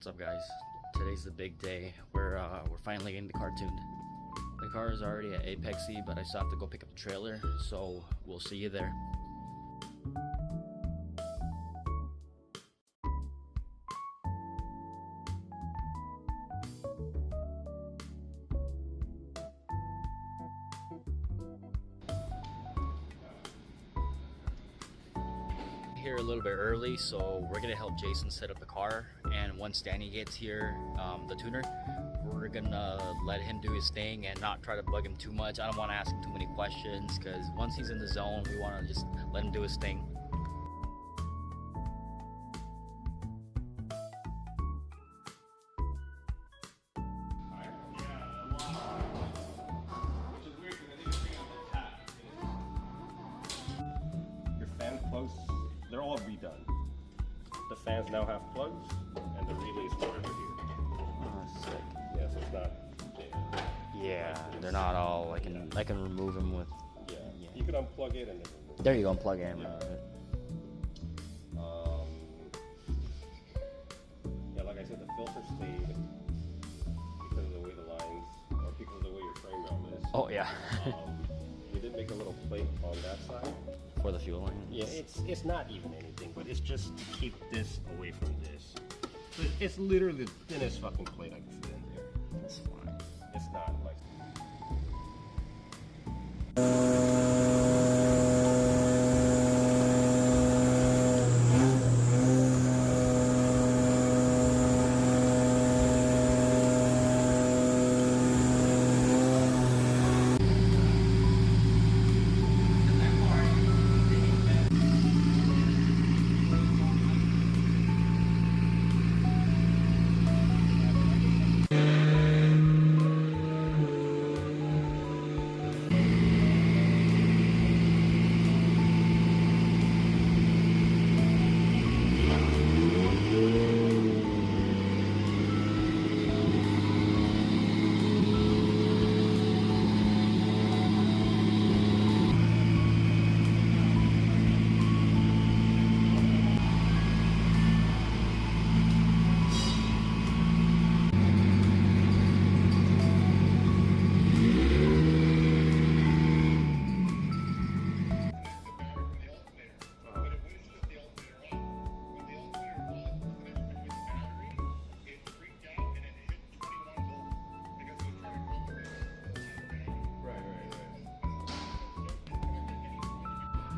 What's up, guys? Today's the big day. We're finally getting the car tuned. The car is already at Apexy, but I still have to go pick up the trailer, so we'll see you there. Here a little bit early, so we're gonna help Jason set up the car, and once Danny gets here, the tuner, we're gonna let him do his thing and not try to bug him too much. I don't want to ask him too many questions because once he's in the zone, we want to just let him do his thing. Your fan plugs, they're all redone. The fans now have plugs, and the relays are over here. Oh, sick. Yeah, so it's not. Yeah, they're not all. I can remove them with. Yeah. You can unplug it and then remove it. There you go, unplug it and Yeah. remove it. Yeah, like I said, the filter stayed because of the way the lines, or because of the way your frame rail is. Oh yeah. We did make a little plate on that side. For the fuel line. Yeah, it's not even anything, but it's just to keep this away from this. So it's literally the thinnest fucking plate I can fit in there. That's fine. It's not like.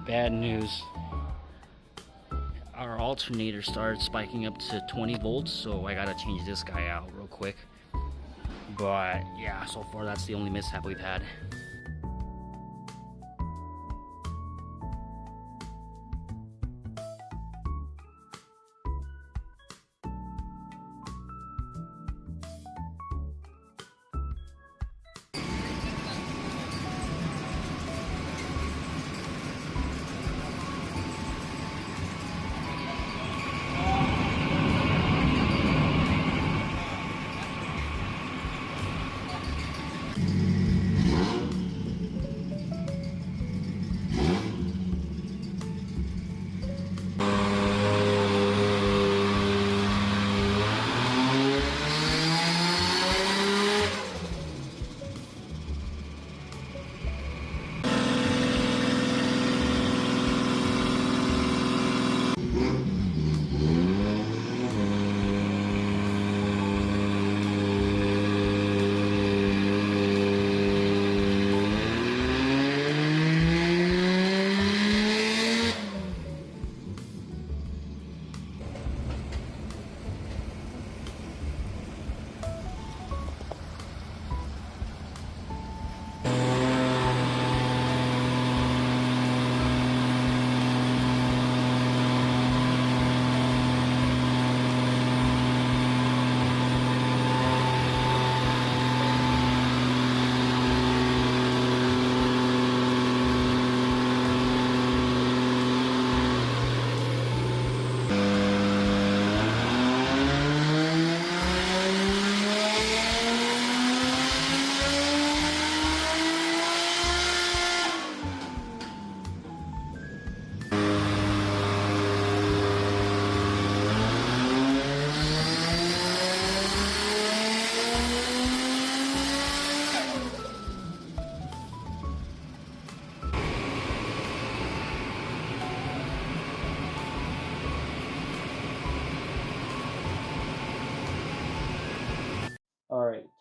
Bad news. Our alternator started spiking up to 20 volts, so I gotta change this guy out real quick. But yeah, so far that's the only mishap we've had.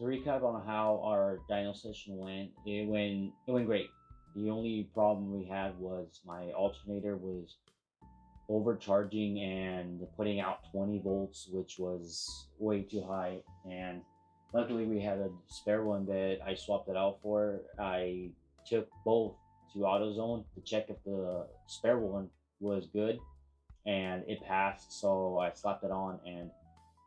To recap on how our dyno session went, it went great. The only problem we had was my alternator was overcharging and putting out 20 volts, which was way too high. And luckily, we had a spare one that I swapped it out for. I took both to AutoZone to check if the spare one was good, and it passed. So I slapped it on, and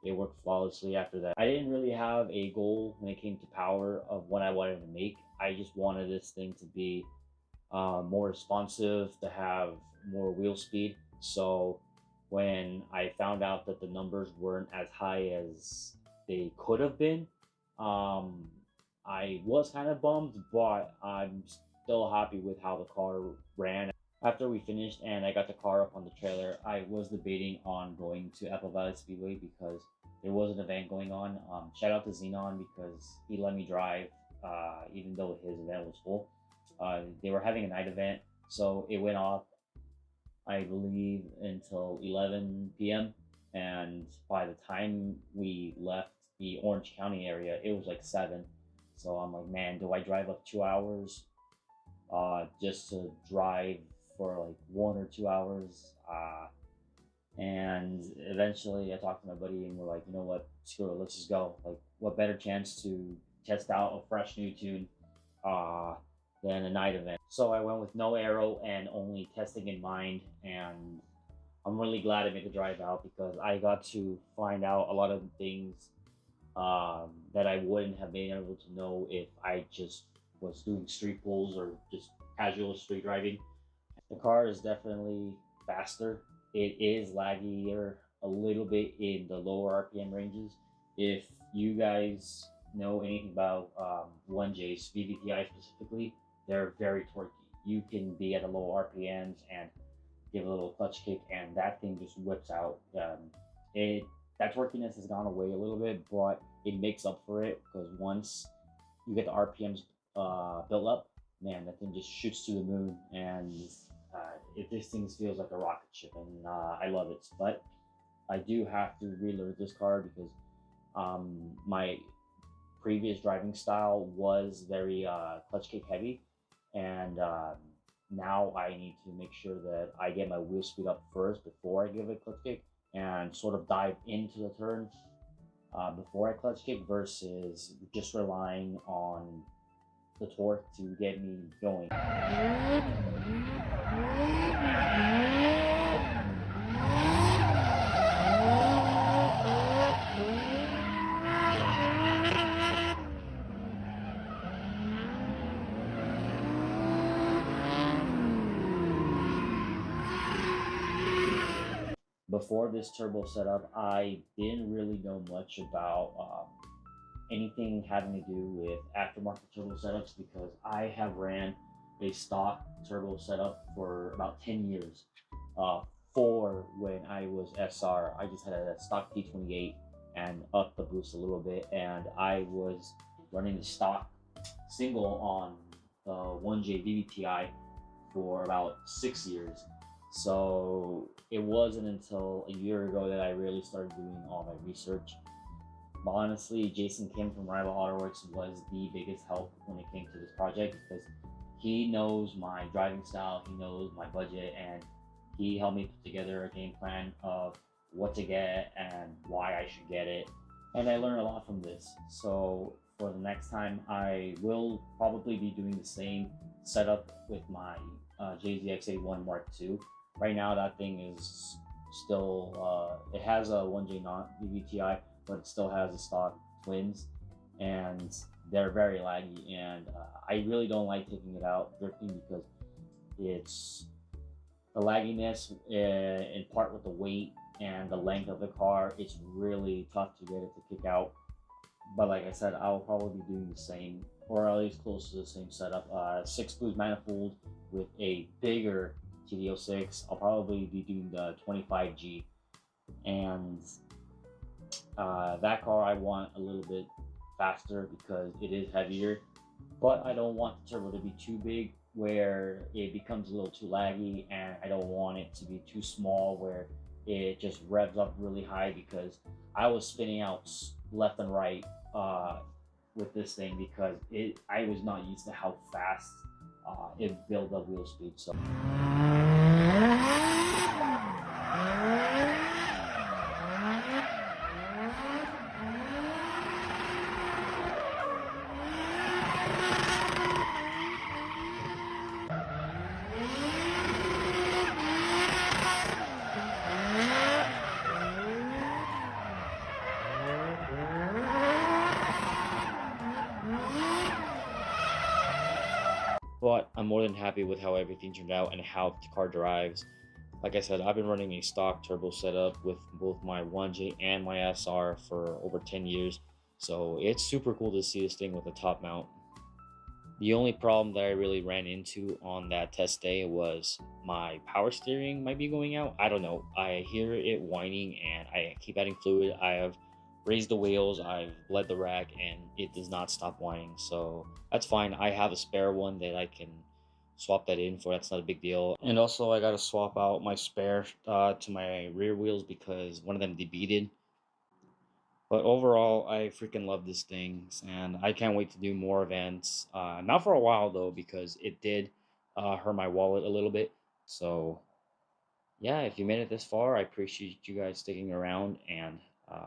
it worked flawlessly after that. I didn't really have a goal when it came to power of what I wanted to make. I just wanted this thing to be more responsive, to have more wheel speed. So when I found out that the numbers weren't as high as they could have been, I was kind of bummed, but I'm still happy with how the car ran. After we finished and I got the car up on the trailer, I was debating on going to Apple Valley Speedway because there was an event going on. Shout out to Xenon because he let me drive even though his event was full. They were having a night event, so it went off, I believe, until 11 p.m. And by the time we left the Orange County area, it was like 7. So I'm like, man, do I drive up 2 hours just to drive for like 1 or 2 hours? And eventually I talked to my buddy and we're like, you know what, screw it, let's just go. Like, what better chance to test out a fresh new tune than a night event? So I went with no aero and only testing in mind, and I'm really glad I made the drive out because I got to find out a lot of things that I wouldn't have been able to know if I just was doing street pulls or just casual street driving. The car is definitely faster. It is laggier a little bit in the lower RPM ranges. If you guys know anything about 1Js, VVTI specifically, they're very torquey. You can be at the low RPMs and give a little clutch kick, and that thing just whips out. That torquiness has gone away a little bit, but it makes up for it because once you get the RPMs built up, man, that thing just shoots to the moon, and this thing feels like a rocket ship, and I love it. But I do have to relearn this car because my previous driving style was very clutch kick heavy, and now I need to make sure that I get my wheel speed up first before I give it clutch kick and sort of dive into the turn before I clutch kick versus just relying on the torque to get me going. Before this turbo setup, I didn't really know much about anything having to do with aftermarket turbo setups because I have ran a stock turbo setup for about 10 years. For when I was SR, I just had a stock T28 and upped the boost a little bit, and I was running the stock single on the 1J VVTI for about 6 years. So it wasn't until a year ago that I really started doing all my research. But honestly, Jason Kim from Rival Autoworks was the biggest help when it came to this project because he knows my driving style, he knows my budget, and he helped me put together a game plan of what to get and why I should get it. And I learned a lot from this. So for the next time, I will probably be doing the same setup with my JZX81 Mark II. Right now, that thing is still, it has a 1J not VVTI, but it still has the stock twins, and they're very laggy, and I really don't like taking it out drifting because it's the lagginess in part with the weight and the length of the car. It's really tough to get it to kick out. But like I said, I'll probably be doing the same, or at least close to the same setup. 6-boost manifold with a bigger TD06. I'll probably be doing the 25G, and that car I want a little bit faster because it is heavier, but I don't want the turbo to be too big where it becomes a little too laggy, and I don't want it to be too small where it just revs up really high because I was spinning out left and right with this thing because I was not used to how fast it built up wheel speed. So. But I'm more than happy with how everything turned out and how the car drives. Like I said, I've been running a stock turbo setup with both my 1J and my SR for over 10 years. So it's super cool to see this thing with a top mount. The only problem that I really ran into on that test day was my power steering might be going out. I don't know. I hear it whining and I keep adding fluid. I have raised the wheels, I've bled the rack, and it does not stop whining. So that's fine. I have a spare one that I can swap that in for. That's not a big deal. And also I got to swap out my spare to my rear wheels because one of them debeaded. But overall, I freaking love this thing, and I can't wait to do more events. Not for a while though, because it did hurt my wallet a little bit. So yeah, if you made it this far, I appreciate you guys sticking around, and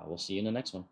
we'll see you in the next one.